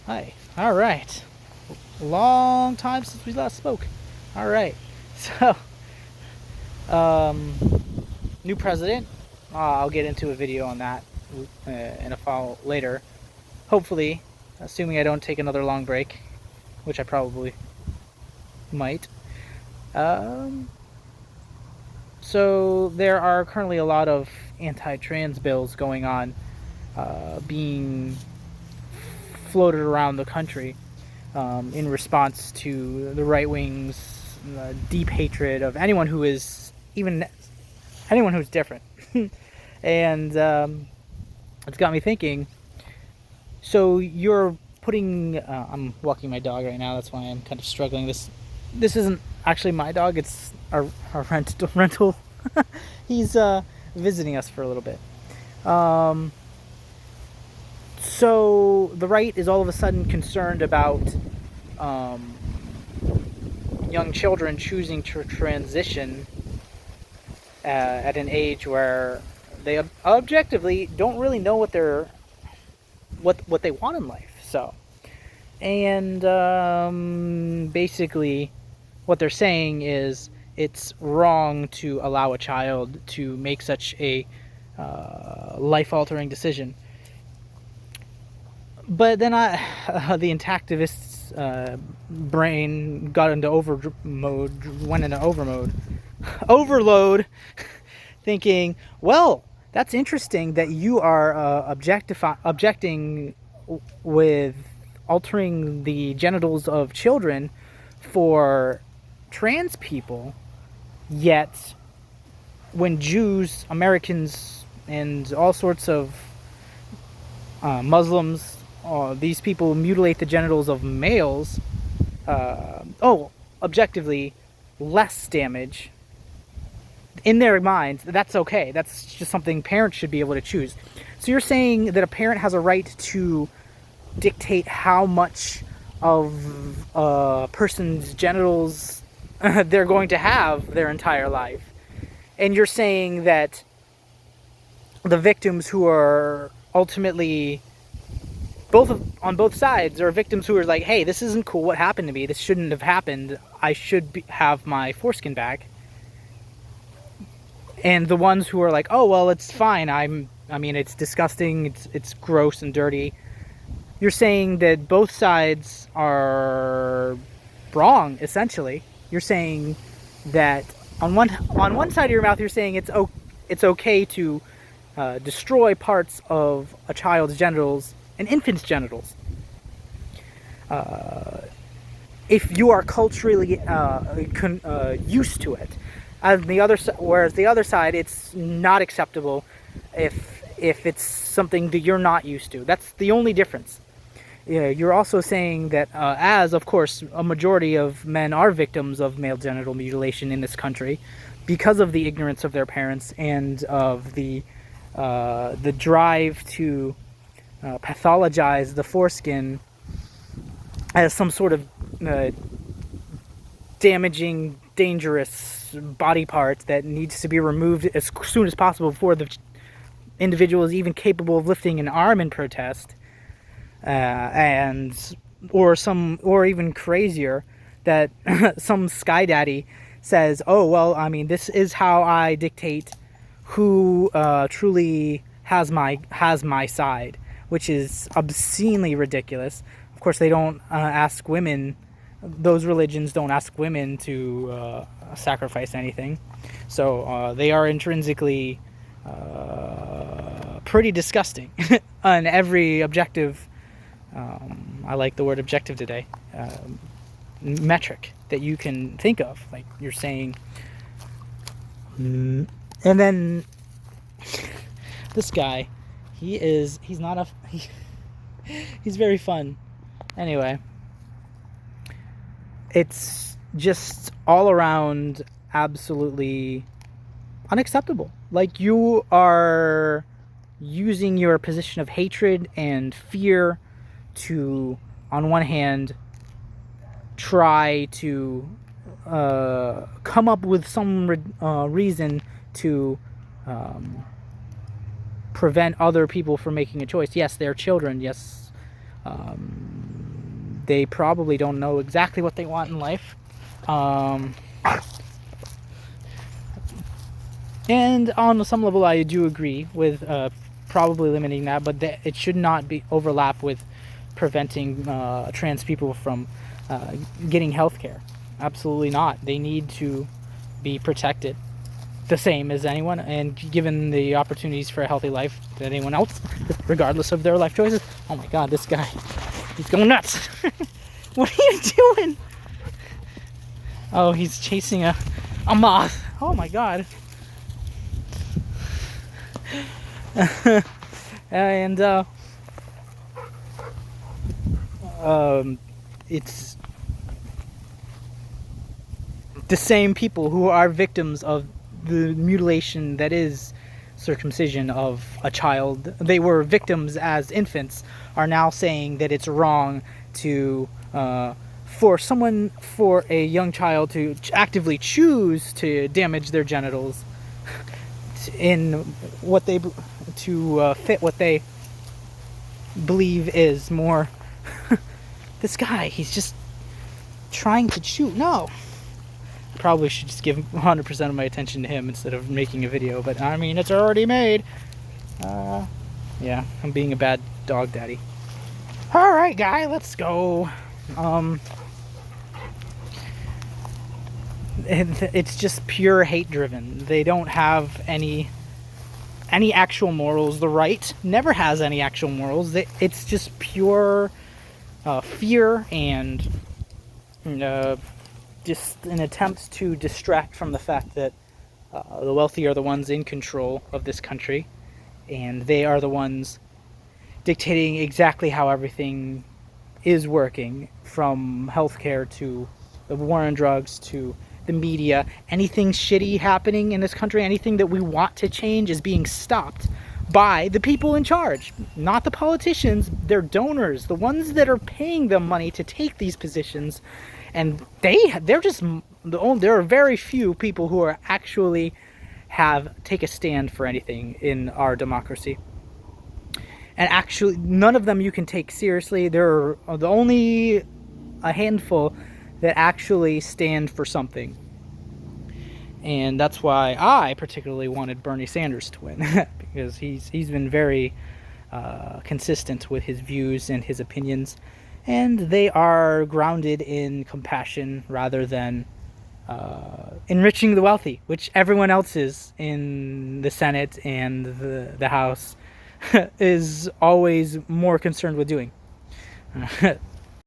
Hi. All right. Long time since we last spoke. All right. So, um, new president. I'll get into a video on that in a follow later. Hopefully, assuming I don't take another long break, which I probably might. Um, so there are currently a lot of anti-trans bills going on, being floated around the country. In response to the right wing's deep hatred of anyone who is even anyone who's different, and it's got me thinking. So you're putting. I'm walking my dog right now. That's why I'm kind of struggling. This isn't actually my dog. It's our rental. He's visiting us for a little bit. So the right is all of a sudden concerned about young children choosing to transition at an age where they objectively don't really know what they want in life. So, and basically, what they're saying is it's wrong to allow a child to make such a life-altering decision. But then the intactivist's brain got into went into overload, thinking, well, that's interesting that you are objecting with altering the genitals of children for trans people, yet when Jews, Americans, and all sorts of Muslims, these people mutilate the genitals of males, objectively less damage. In their minds, that's okay. That's just something parents should be able to choose. So you're saying that a parent has a right to dictate how much of a person's genitals they're going to have their entire life. And you're saying that the victims who are ultimately on both sides are victims who are like, hey, this isn't cool, what happened to me, this shouldn't have happened, I should have my foreskin back. And the ones who are like, oh, well, it's fine, I mean, it's disgusting, it's gross and dirty. You're saying that both sides are wrong, essentially. You're saying that on one side of your mouth, you're saying it's okay to destroy parts of a child's genitals, an infant's genitals, if you are culturally used to it. Whereas the other side, it's not acceptable if it's something that you're not used to. That's the only difference. You're also saying that as, of course, a majority of men are victims of male genital mutilation in this country because of the ignorance of their parents and of the drive to pathologize the foreskin as some sort of damaging, dangerous body part that needs to be removed as soon as possible before the individual is even capable of lifting an arm in protest. Or even crazier, that some sky daddy says, oh, well, I mean, this is how I dictate who truly has my side, which is obscenely ridiculous. Of course, they don't ask women, those religions don't ask women to sacrifice anything. So they are intrinsically pretty disgusting on every objective, I like the word objective today, metric that you can think of. Like you're saying, and then this guy, he's very fun. Anyway, it's just all around absolutely unacceptable. Like, you are using your position of hatred and fear to, on one hand, try to come up with some reason to prevent other people from making a choice. Yes, they're children. Yes, they probably don't know exactly what they want in life. And on some level, I do agree with probably limiting that, but it should not be overlap with preventing trans people from getting health care. Absolutely not. They need to be protected the same as anyone, and given the opportunities for a healthy life that anyone else, regardless of their life choices. Oh my god, this guy, he's going nuts. What are you doing? Oh, he's chasing a moth. Oh my god. And it's the same people who are victims of the mutilation that is circumcision of a child. They were victims as infants, are now saying that it's wrong to for a young child to actively choose to damage their genitals in what they to fit what they believe is more. This guy, he's just trying to shoot. No, I probably should just give 100% of my attention to him instead of making a video, but I mean, it's already made. Yeah, I'm being a bad dog daddy. All right, guy, let's go. It's just pure hate driven. They don't have any actual morals. The right never has any actual morals. It's just pure fear and just an attempt to distract from the fact that the wealthy are the ones in control of this country, and they are the ones dictating exactly how everything is working, from healthcare to the war on drugs to the media. Anything shitty happening in this country, anything that we want to change, is being stopped by the people in charge, not the politicians. They're donors, the ones that are paying them money to take these positions, and there are very few people who are actually take a stand for anything in our democracy. And actually, none of them you can take seriously. There are only a handful that actually stand for something. And that's why I particularly wanted Bernie Sanders to win, because he's been very consistent with his views and his opinions, and they are grounded in compassion rather than enriching the wealthy, which everyone else is in the Senate and the House is always more concerned with doing.